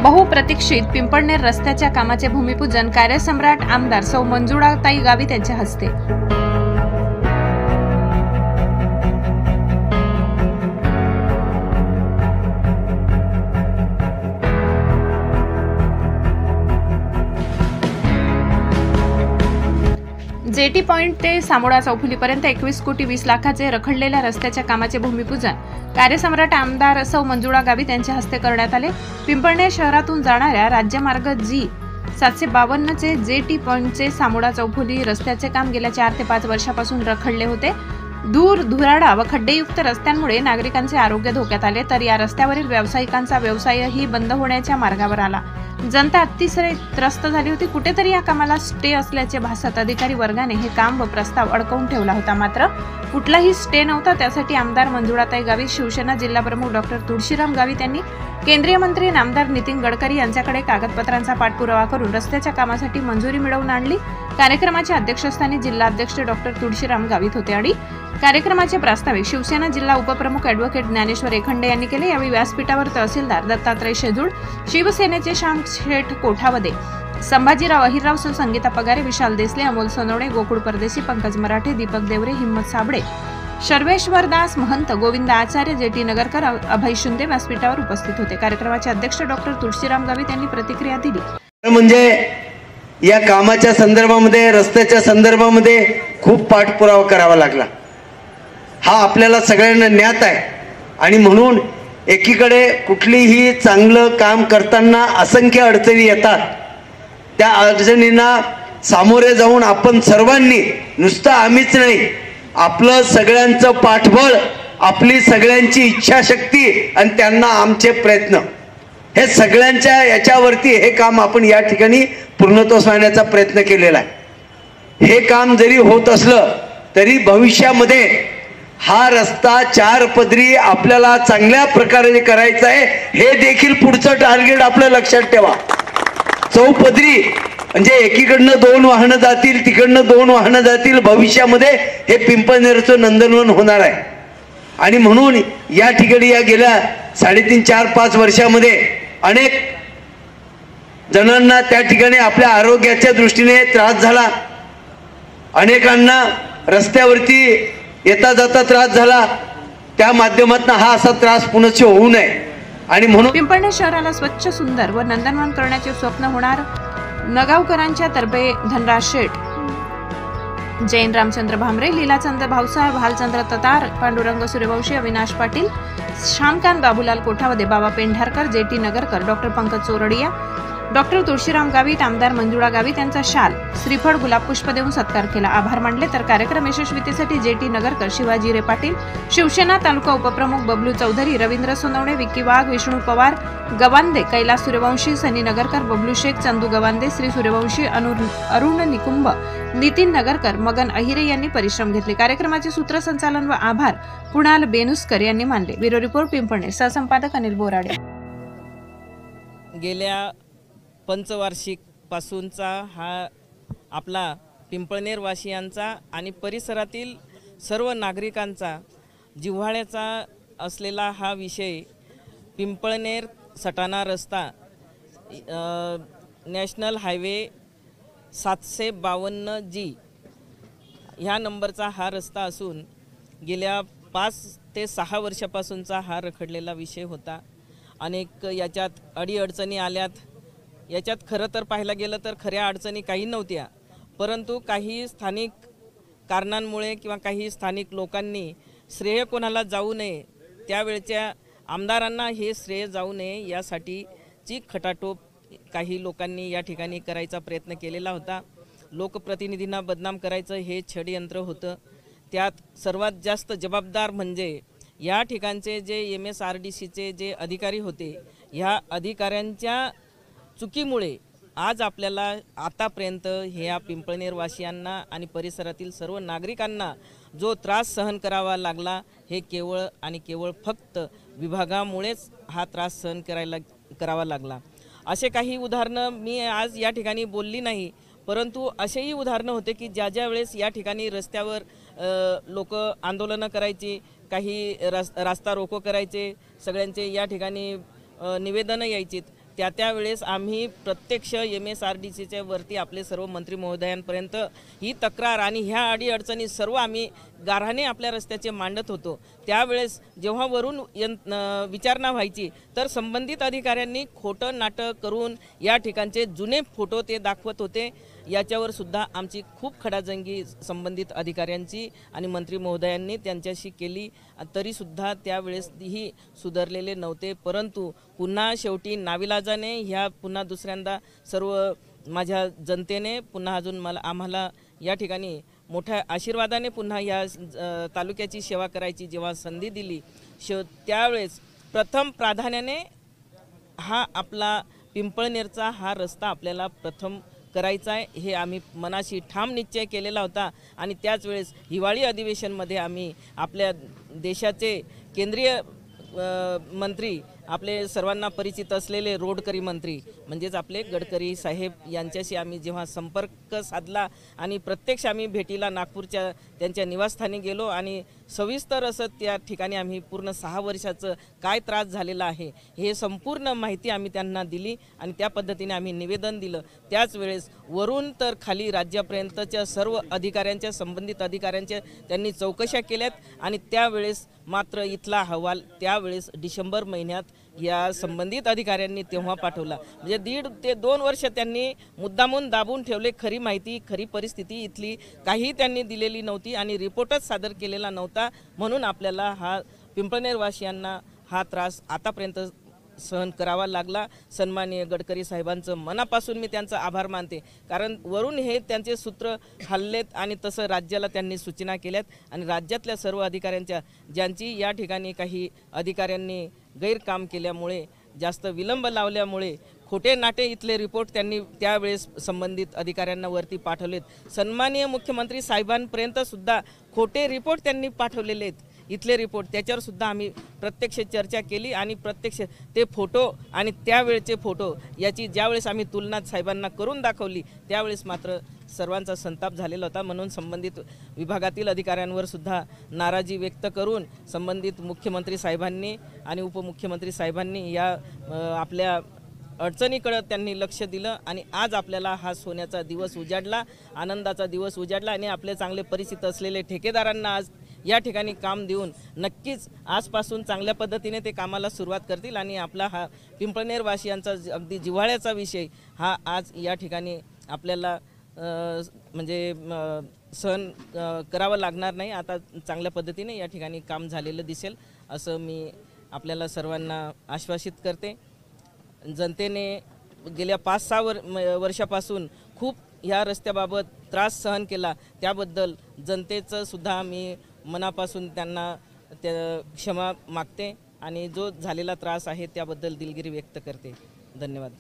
बहुप्रतीक्षित पिंपळनेर रस्त्याच्या कामाचे भूमिपूजन कार्यसम्राट आमदार सौ मंजुळाताई गावित यांच्या हस्ते। जेटी पॉइंट ते सामोडा चौफुलीपर्यंत 21 कोटी 20 लाखाचे रखडलेल्या रस्त्याच्या कामाचे भूमिपूजन कार्यसम्राट आमदार सौ मंजुळा गावित यांच्या हस्ते करण्यात आले। पिंपळनेर शहरातून जाणाऱ्या राज्यमार्ग जी 752 चे जेटी पॉइंटचे सामोडा चौफुली रस्त्याचे काम गेल्या 4 ते 5 वर्षापासून रखडले होते। दूर धुराडा व खड्डेयुक्त रस्त्यांमुळे नागरिकांचे आरोग्य धोक्यात आले, तर या रस्त्यावरील व्यावसायिकांचा व्यवसायही बंद होण्याच्या मार्गावर आला। जनता अतिशय त्रस्त झाली होती। कुठेतरी या कामाला स्टे असल्याचे भासत अधिकारी वर्गाने हे काम व प्रस्ताव अडकवून ठेवला होता, मात्र कुठलाही स्टे नव्हता। त्यासाठी आमदार मंजुळाताई गावित, शिवसेना जिल्हा प्रमुख डॉक्टर तुळशीराम गावित यांनी केंद्रीय मंत्री आमदार नितीन गडकरी यांच्याकडे कागदपत्रांचा पाठपुरावा करून रस्त्याच्या कामासाठी मंजुरी मिळवून आणली। कार्यक्रमाच्या अध्यक्षस्थानी जिल्हाध्यक्ष डॉक्टर तुळशीराम गावित होते आणि कार्यक्रमाचे प्रास्ताविक शिवसेना जिल्हा उपप्रमुख ॲडव्होकेट ज्ञानेश्वर एखंडे यांनी केले। यावेळी व्यासपीठावर तहसीलदार दत्तात्रय शेजूळ, शिवसेनेचे श्याम शेठ कोठावदे, संभाजीराव अहिरराव, संगीता पगारे, विशाल देसले, अमोल सोनवणे, गोकुळ परदेशी, पंकज मराठे, दीपक देवरे, हिम्मत साबळे, शर्वेश्वर दास महंत, गोविंद आचार्य, जेटी नगरकर, अभय शिंदे व्यासपीठावर उपस्थित होते। कार्यक्रमाचे अध्यक्ष डॉक्टर तुळशीराम गावित यांनी प्रतिक्रिया दिली। म्हणजे या कामाच्या संदर्भामध्ये, रस्त्याच्या संदर्भामध्ये खूप पाठपुरावा करावा लागला। हा आपल्याला सगळ्यांना ज्ञात आहे आणि म्हणून एकीकडे कुठलीही चांगलं काम करताना असंख्य अडचणी येतात। त्या अडचणींना सामोरे जाऊन आपण सर्वांनी, नुसतं आम्हीच नाही, आपलं सगळ्यांचं पाठबळ, आपली सगळ्यांची इच्छाशक्ती आणि त्यांना आमचे प्रयत्न, हे सगळ्यांच्या याच्यावरती हे काम आपण या ठिकाणी पूर्णत्वास आणण्याचा प्रयत्न केलेला आहे। हे काम जरी होत असलं तरी भविष्यामध्ये हा रस्ता 4 पदरी आपल्याला चांगल्या प्रकारे करायचा आहे, हे देखील पुढचं टार्गेट आपलं लक्षात ठेवा। चौपदरी म्हणजे एकीकडनं 2 वाहनं जातील, तिकडनं 2 वाहनं जातील, भविष्यामध्ये हे पिंपळनेरचं नंदनवन होणार आहे। आणि म्हणून या ठिकाणी या गेल्या 3.5, 4, 5 वर्षामध्ये अनेक जणांना त्या ठिकाणी आपल्या आरोग्याच्या दृष्टीने त्रास झाला, अनेकांना रस्त्यावरती येता जाता त्रास झाला। त्या माध्यमातून हा असा त्रास पुन्हा होऊ नये आणि म्हणून पिंपळनेर शहराला स्वच्छ, सुंदर व नंदनवन करण्याचे स्वप्न होणार नगावकरांच्या तर्फे धनराज शेठ, जैन रामचंद्र भामरे, लीलाचंद भावसार, भालचंद्र ततार, पांडुरंग सूर्यवंशी, अविनाश पाटील, श्यामकांत बाबूलाल कोठावदे, बाबा Pendharkar, jetty Nagarkar, doctor Pankaj Chordia, doctor Tulshiram Gavit, आमदार मंजुळा गावित यांचा शाल, श्रीफळ, गुलाब पुष्प देऊन सत्कार केला, आभार मानले। तर कार्यक्रम यशस्वीतेसाठी जेटी नगरकर, शिवाजी रे पाटील, शिवसेना तालुका उपप्रमुख बबलू चौधरी, रवींद्र सोनवणे, विक्की वाघ, विष्णू पवार, गवांदे, कैलास सूर्यवंशी, सनी नगरकर, बबलू शेख, चंदू गवांदे, श्री सूर्यवंशी, अरुण निकुंभ, नितीन नगरकर, मगन अहिरे यांनी परिश्रम घेतले। कार्यक्रमाचे सूत्रसंचालन व आभार कुणाल बेनुस्कर यांनी मानले। ब्युरो रिपोर्ट, पिंपळनेर, सहसंपादक अनिल बोराडे। गेल्या पंचवार्षिक पासूनचा हा आपला पिंपळनेर वासियांचा आणि परिसरातील सर्व नागरिकांचा जिव्हाळ्याचा असलेला हा विषय पिंपळनेर सटाणा रस्ता, नॅशनल हायवे 752 जी ह्या नंबरचा हा रस्ता असून गेल्या 5 ते 6 वर्षापासूनचा हा रखडलेला विषय होता। अनेक याच्यात अडीअडचणी आल्यात। याच्यात खरं तर पाहायला गेलं तर खऱ्या अडचणी काही नव्हत्या, परंतु काही स्थानिक कारणांमुळे किंवा काही स्थानिक लोकांनी श्रेय कोणाला जाऊ नये, त्यावेळच्या आमदारांना हे श्रेय जाऊ नये यासाठीची खटाटोप काही लोकांनी या ठिकाणी करायचा प्रयत्न केलेला होता। लोकप्रतिनिधींना बदनाम करायचं हे षडयंत्र होतं। त्यात सर्वात जास्त जबाबदार म्हणजे या ठिकाणचे जे MSRDCचे जे अधिकारी होते, ह्या अधिकाऱ्यांच्या चुकीमुळे आज आपल्याला आतापर्यंत ह्या पिंपळनेर वासियांना आणि परिसरातील सर्व नागरिकांना जो त्रास सहन करावा लागला, हे केवळ आणि केवळ फक्त विभागामुळेच हा त्रास सहन करावा लागला। असे काही उदाहरणं मी आज या ठिकाणी बोलली नाही, परंतु असेही उदाहरणं होते की ज्या वेळेस या ठिकाणी रस्त्यावर लोक आंदोलनं करायची, काही रास्ता रोको करायचे, सगळ्यांचे या ठिकाणी निवेदनं यायची, त्यावेळेस आम्ही प्रत्यक्ष MSRDCच्या वरती आपले सर्व मंत्री महोदयांपर्यंत ही तक्रार आणि ह्या अडीअडचणी सर्व आम्ही गाऱ्हाणे आपल्या रस्त्याचे मांडत होतो। त्यावेळेस जेव्हा वरून विचारणा व्हायची तर संबंधित अधिकाऱ्यांनी खोटं नाटक करून या ठिकाणचे जुने फोटो ते दाखवत होते। याच्यावर सुद्धा आमची खूप खडाजंगी संबंधित अधिकाऱ्यांची आणि मंत्री महोदयांनी त्यांच्याशी केली, तरीसुद्धा त्यावेळेस ही सुधारलेले नव्हते। परंतु पुन्हा शेवटी नाविलाजाने ह्या पुन्हा दुसऱ्यांदा सर्व माझ्या जनतेने पुन्हा अजून आम्हाला या ठिकाणी मोठ्या आशीर्वादाने पुन्हा या तालुक्याची सेवा करायची जेव्हा संधी दिली, त्यावेळेस प्रथम प्राधान्याने हा आपला पिंपळनेरचा हा रस्ता आपल्याला प्रथम करायचा आहे हे आम्ही मनाशी ठाम निश्चय केलेला होता। आणि त्याच वेळेस हिवाळी अधिवेशनमध्ये आम्ही आपल्या देशाचे केंद्रीय मंत्री आपले सर्वांना परिचित असलेले रोडकरी मंत्री म्हणजेच आपले गडकरी साहेब यांच्याशी आम्ही जेव्हा संपर्क साधला आणि प्रत्यक्ष आम्ही भेटीला नागपूरच्या त्यांच्या निवासस्थानी गेलो आणि सविस्तर असं त्या ठिकाणी आम्ही पूर्ण 6 वर्षाचं काय त्रास झालेला आहे हे संपूर्ण माहिती आम्ही त्यांना दिली आणि त्या पद्धतीने आम्ही निवेदन दिलं। त्याच वेळेस वरून तर खाली राज्यापर्यंतच्या सर्व अधिकाऱ्यांच्या संबंधित अधिकाऱ्यांच्या त्यांनी चौकशा केल्यात आणि त्यावेळेस मात्र इथला अहवाल त्यावेळेस डिसेंबर महिन्यात या संबंधित अधिकाऱ्यांनी तेव्हा पाठवला। म्हणजे 1.5 ते 2 वर्ष त्यांनी मुद्दामून दाबून ठेवले। खरी माहिती खरी परिस्थिती इथली काही त्यांनी दिलेली नव्हती आणि रिपोर्टच सादर केलेला नव्हता, म्हणून आपल्याला हा पिंपळनेरवासियांना हा त्रास आतापर्यंत सहन करावा लागला। सन्माननीय गडकरी साहेबांचं मनापासून मी त्यांचा आभार मानते, कारण वरून हे त्यांचे सूत्र हल्लेत आणि तसं राज्याला त्यांनी सूचना केल्यात आणि राज्यातल्या सर्व अधिकाऱ्यांच्या ज्यांची या ठिकाणी काही अधिकाऱ्यांनी गैरकाम केल्यामुळे जास्त विलंब लावल्यामुळे खोटे नाटे इथले रिपोर्ट त्यांनी त्यावेळेस संबंधित अधिकाऱ्यांना वरती पाठवलेत। सन्माननीय मुख्यमंत्री साहेबांपर्यंत सुद्धा खोटे रिपोर्ट त्यांनी पाठवलेले आहेत इथले रिपोर्ट, त्याच्यावर सुद्धा आम्ही प्रत्यक्ष चर्चा केली आणि प्रत्यक्ष ते फोटो आणि त्यावेळचे फोटो याची ज्यावेळेस आम्ही तुलना साहेबांना करून दाखवली त्यावेळेस मात्र सर्वांचा संताप झालेला होता। म्हणून संबंधित विभागातील अधिकाऱ्यांवर सुद्धा नाराजी व्यक्त करून संबंधित मुख्यमंत्री साहेबांनी आणि उपमुख्यमंत्री साहेबांनी या आपल्या अडचणीकडे त्यांनी लक्ष दिलं आणि आज आपल्याला हा सोन्याचा दिवस उजाडला, आनंदाचा दिवस उजाडला आणि आपले चांगले परिचित असलेले ठेकेदारांना आज या ठिकाणी काम देऊन नक्कीच आजपासून चांगल्या पद्धतीने ते कामाला सुरुवात करतील आणि आपला हा पिंपळनेरवासियांचा अगदी जिव्हाळ्याचा विषय हा आज या ठिकाणी आपल्याला म्हणजे सहन करावं लागणार नाही। आता चांगल्या पद्धतीने या ठिकाणी काम झालेलं दिसेल असं मी आपल्याला सर्वांना आश्वासित करते। जनतेने गेल्या 5-6 वर्षापासून खूप ह्या रस्त्याबाबत त्रास सहन केला, त्याबद्दल जनतेचं सुद्धा मी मनापासून त्यांना क्षमा मागते आणि जो झालेला त्रास आहे त्याबद्दल दिलगिरी व्यक्त करते। धन्यवाद।